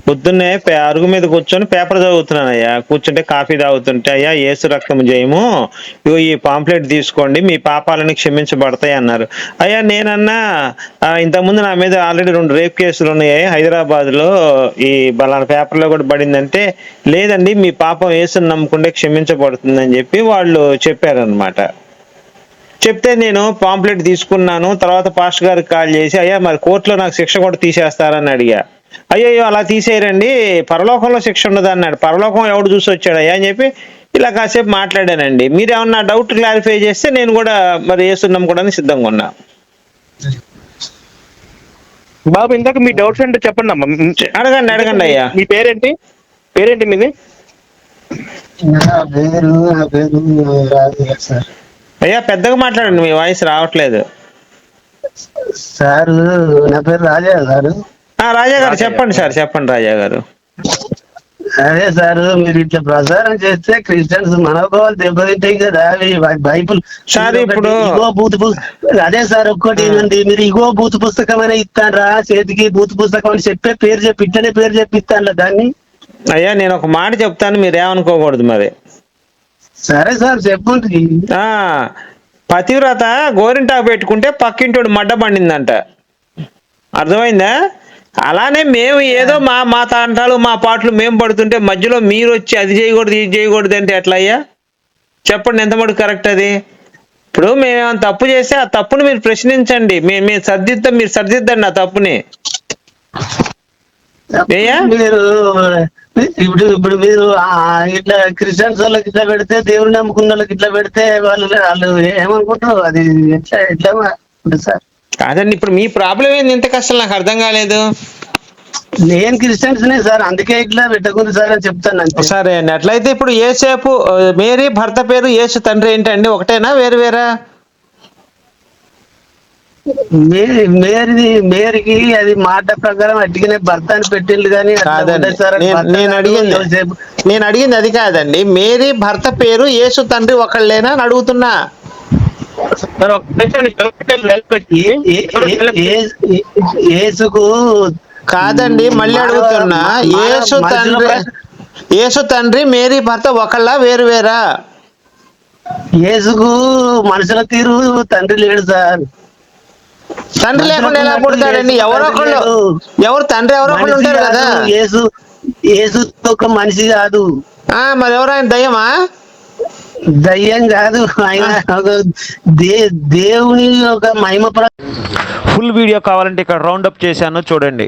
పొద్దున్నే అరుగు మీద కూర్చొని పేపర్ చదువుతున్నానయ్యా. కూర్చుంటే కాఫీ తాగుతుంటే, అయ్యా యేసు రక్తం జయము, ఇగో ఈ పాంప్లెట్ తీసుకోండి, మీ పాపాలని క్షమించబడతాయి అన్నారు. అయ్యా నేనన్నా, ఇంతకుముందు నా మీద ఆల్రెడీ 2 రేప్ కేసులు ఉన్నాయి హైదరాబాద్లో, ఈ బలానా పేపర్లో కూడా పడిందంటే, లేదండి మీ పాపం యేసుని నమ్ముకుంటే క్షమించబడుతుందని చెప్పి వాళ్ళు చెప్పారనమాట. చెప్తే నేను పాంప్లెట్ తీసుకున్నాను. తర్వాత పాస్టర్ గారికి కాల్ చేసి, అయ్యా మరి కోర్టులో నాకు శిక్ష కూడా తీసేస్తారని అడిగా. అయ్యో అలా తీసేయరండి, పరలోకంలో శిక్ష ఉండదు అన్నాడు. పరలోకం ఎవడు చూసి వచ్చాడయ్యా అని చెప్పి ఇలా కాసేపు మాట్లాడానండి. మీరు ఏమన్నా డౌట్ క్లారిఫై చేస్తే నేను కూడా మరి యేసుని నమ్ముకోవడానికి సిద్ధంగా ఉన్నా. బాబు ఇందాక మీ డౌట్స్ ఏంటో చెప్పండి అమ్మా. అడగండి అయ్యా. మీ పేరేంటి మీది? నా పేరు రాజు సార్. అయ్యా పెద్దగా మాట్లాడండి, మీ వాయిస్ రావట్లేదు. సార్ నా పేరు రాజా గారు. రాజా గారు చెప్పండి సార్, చెప్పండి రాజా గారు. అదే సార్, మీరు ఇట్లా ప్రచారం చేస్తే క్రిస్టియన్స్ మనోభావాలు దెబ్బతింటాయి కదా. బైబుల్ సార్ ఇప్పుడు ఇగో బూత్ అదే సార్ ఒక్కటి ఏంటండి, మీరు ఇగో బూత్ పుస్తకం అనే ఇస్తారా చేతికి, బూత్ పుస్తకం అని చెప్పే పేరు చెప్పి ఇట్లనే పేరు చెప్పి ఇస్తాను దాన్ని. అయ్యా నేను ఒక మాట చెప్తాను, మీరేమనుకోకూడదు మరి. సరే సార్ చెప్పండి. పతివ్రత గోరింటాకు పెట్టుకుంటే పక్కింటోడు మడ్డ పండిందంట, అర్థమైందా? అలానే మేము ఏదో మా తాంటాలు మా పాటలు మేము పడుతుంటే మధ్యలో మీరు వచ్చి అది చేయకూడదు ఇది చేయకూడదు అంటే ఎట్లా అయ్యా చెప్పండి, ఎంత మటుకు కరెక్ట్ అది? ఇప్పుడు మేమేమైనా తప్పు చేస్తే ఆ తప్పుని మీరు ప్రశ్నించండి, మేము సర్దిద్దాం, మీరు సర్దిద్దండి ఆ తప్పుని. మీరు ఇప్పుడు మీరు ఇట్లా క్రిస్టియన్స్ వాళ్ళకి ఇట్లా పెడితే, దేవుడు నమ్ముకున్న వాళ్ళకి ఇట్లా పెడితే వాళ్ళు ఏమనుకుంటారు? అది ఎట్లా సార్? కాదండి, ఇప్పుడు మీ ప్రాబ్లం ఏంది ఇంతకు? అసలు నాకు అర్థం కాలేదు. నేను క్రిస్టియన్స్ నే సార్, అందుకే ఇట్లా పెట్టకుంది సార్ అని చెప్తాను. సరే అండి, అట్లయితే ఇప్పుడు యేసేపు మేరీ భర్త పేరు, యేసు తండ్రి ఏంటండి? ఒకటేనా వేరు వేరా? మేరీకి అది మాట ప్రకారం అట్టిగానే భర్త అని పెట్టిండు కానీ నేను అడిగింది అది కాదండి. మేరీ భర్త పేరు, యేసు తండ్రి ఒకళ్ళేనా అని అడుగుతున్నా. యేసుకు కాదండి, మళ్ళీ అడుగుతున్నా, యేసు తండ్రి మేరీ భర్త ఒకళ్ళ వేరు వేరా? యేసుకు మనుషుల తీరు తండ్రి లేడు సార్. తండ్రి లేకుండా ఎలా పుడతాడండి? ఎవరు తండ్రి ఎవరో ఒకళ్ళు ఉంటారు కదా. యేసు ఒక మనిషి కాదు. మరి ఎవరు ఆయన? దయ్యమా? దయ్యం కాదు, ఆయన ఒక దేవుని ఒక మహిమ. ఫుల్ వీడియో కావాలంటే ఇక్కడ రౌండ్ అప్ చేశాను చూడండి.